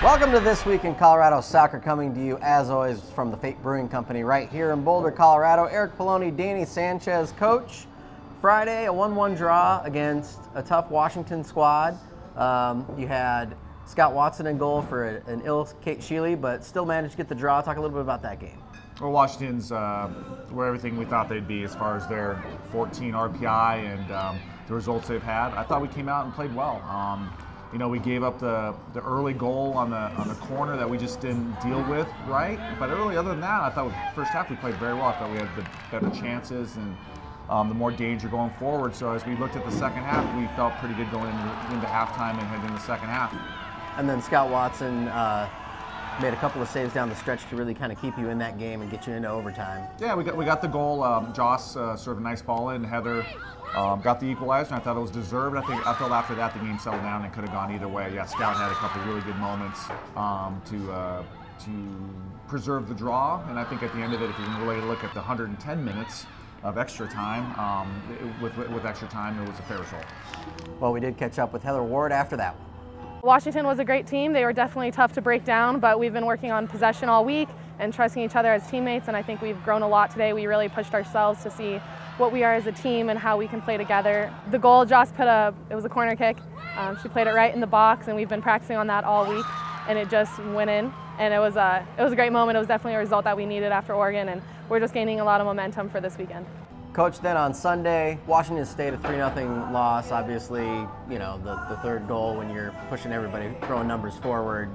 Welcome to This Week in Colorado Soccer, coming to you as always from the Fate Brewing Company right here in Boulder, Colorado. Eric Poloni, Danny Sanchez, coach. Friday, a 1-1 draw against a tough Washington squad. You had Scott Watson in goal for an ill Kate Sheely, but still managed to get the draw. Talk a little bit about that game. Well, Washington's were everything we thought they'd be as far as their 14 RPI and the results they've had. I thought we came out and played well. We gave up the early goal on the corner that we just didn't deal with right. But really, other than that, I thought first half we played very well. I thought we had the better chances and the more danger going forward. So as we looked at the second half, we felt pretty good going into halftime and heading into the second half. And then Scott Watson made a couple of saves down the stretch to really kind of keep you in that game and get you into overtime. Yeah, we got the goal. Joss sort of a nice ball in. Heather got the equalizer, and I thought it was deserved. I felt after that the game settled down and could have gone either way. Yeah, Scout had a couple of really good moments to preserve the draw, and I think at the end of it, if you can really look at the 110 minutes of extra time, with extra time, it was a fair result. Well, we did catch up with Heather Ward after that one. Washington was a great team. They were definitely tough to break down, but we've been working on possession all week and trusting each other as teammates, and I think we've grown a lot today. We really pushed ourselves to see what we are as a team and how we can play together. The goal Joss it was a corner kick. She played it right in the box, and we've been practicing on that all week, and it just went in. And it was a great moment. It was definitely a result that we needed after Oregon, and we're just gaining a lot of momentum for this weekend. Coach, then on Sunday, Washington State, a 3-0 loss. Obviously, the third goal when you're pushing everybody, throwing numbers forward,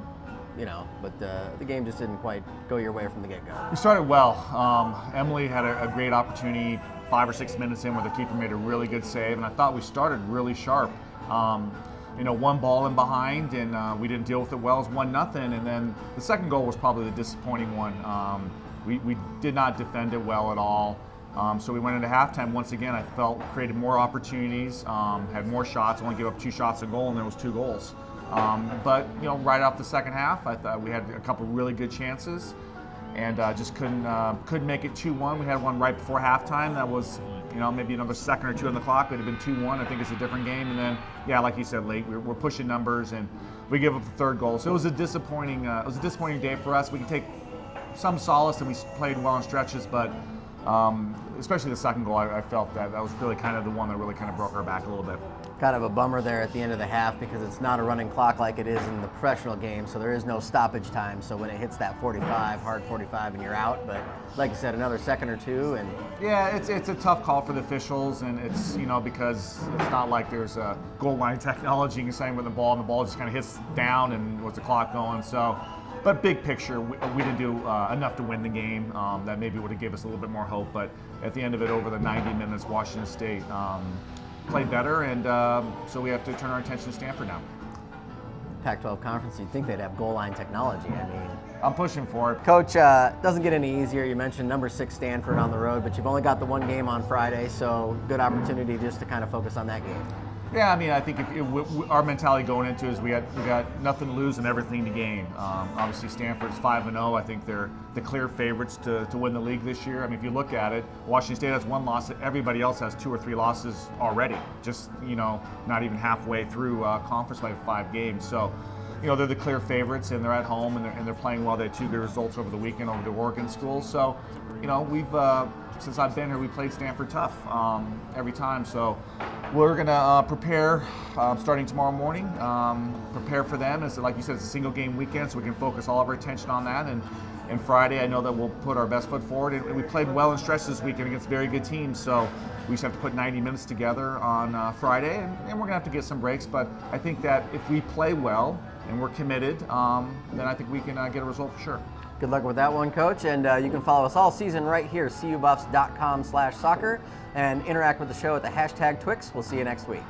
but the game just didn't quite go your way from the get-go. We started well. Emily had a great opportunity 5 or 6 minutes in where the keeper made a really good save, and I thought we started really sharp. One ball in behind, and we didn't deal with it well. It was 1-0, and then the second goal was probably the disappointing one. We did not defend it well at all. So we went into halftime once again. I felt created more opportunities, had more shots. Only gave up 2 shots a goal, and there was 2 goals. But right off the second half, I thought we had a couple really good chances, and just couldn't make it 2-1. We had one right before halftime that was maybe another second or two on the clock. It would have been 2-1. I think it's a different game. And then like you said, late we're pushing numbers, and we give up the third goal. So it was a disappointing day for us. We can take some solace, and we played well in stretches, but. Especially the second goal, I felt that was really kind of the one that really kind of broke our back a little bit. Kind of a bummer there at the end of the half because it's not a running clock like it is in the professional game, so there is no stoppage time. So when it hits that 45, hard 45, and you're out, but like you said, another second or two, and yeah, it's a tough call for the officials, and it's because it's not like there's a goal line technology and saying with the ball just kind of hits down and what's the clock going. So. But big picture, we didn't do enough to win the game. That maybe would have given us a little bit more hope. But at the end of it, over the 90 minutes, Washington State played better, and so we have to turn our attention to Stanford now. Pac-12 conference, you'd think they'd have goal line technology. I'm pushing for it. Coach, doesn't get any easier. You mentioned number 6 Stanford on the road, but you've only got the one game on Friday, so good opportunity just to kind of focus on that game. Yeah, I think our mentality going into it is we got nothing to lose and everything to gain. Obviously, Stanford's 5-0. I think they're the clear favorites to win the league this year. If you look at it, Washington State has 1 loss. Everybody else has 2 or 3 losses already. Just not even halfway through conference by 5 games. So, they're the clear favorites, and they're at home, and they're playing well. They had 2 good results over the weekend over the Oregon school. So, we've since I've been here, we played Stanford tough every time. So we're going to prepare starting tomorrow morning, prepare for them. It's, like you said, it's a single game weekend, so we can focus all of our attention on that. And Friday, I know that we'll put our best foot forward. And we played well in stretch this weekend against very good teams. So we just have to put 90 minutes together on Friday, and we're going to have to get some breaks. But I think that if we play well and we're committed, then I think we can get a result for sure. Good luck with that one, Coach. And you can follow us all season right here, cubuffs.com/soccer, and interact with the show at the #TWICS. We'll see you next week.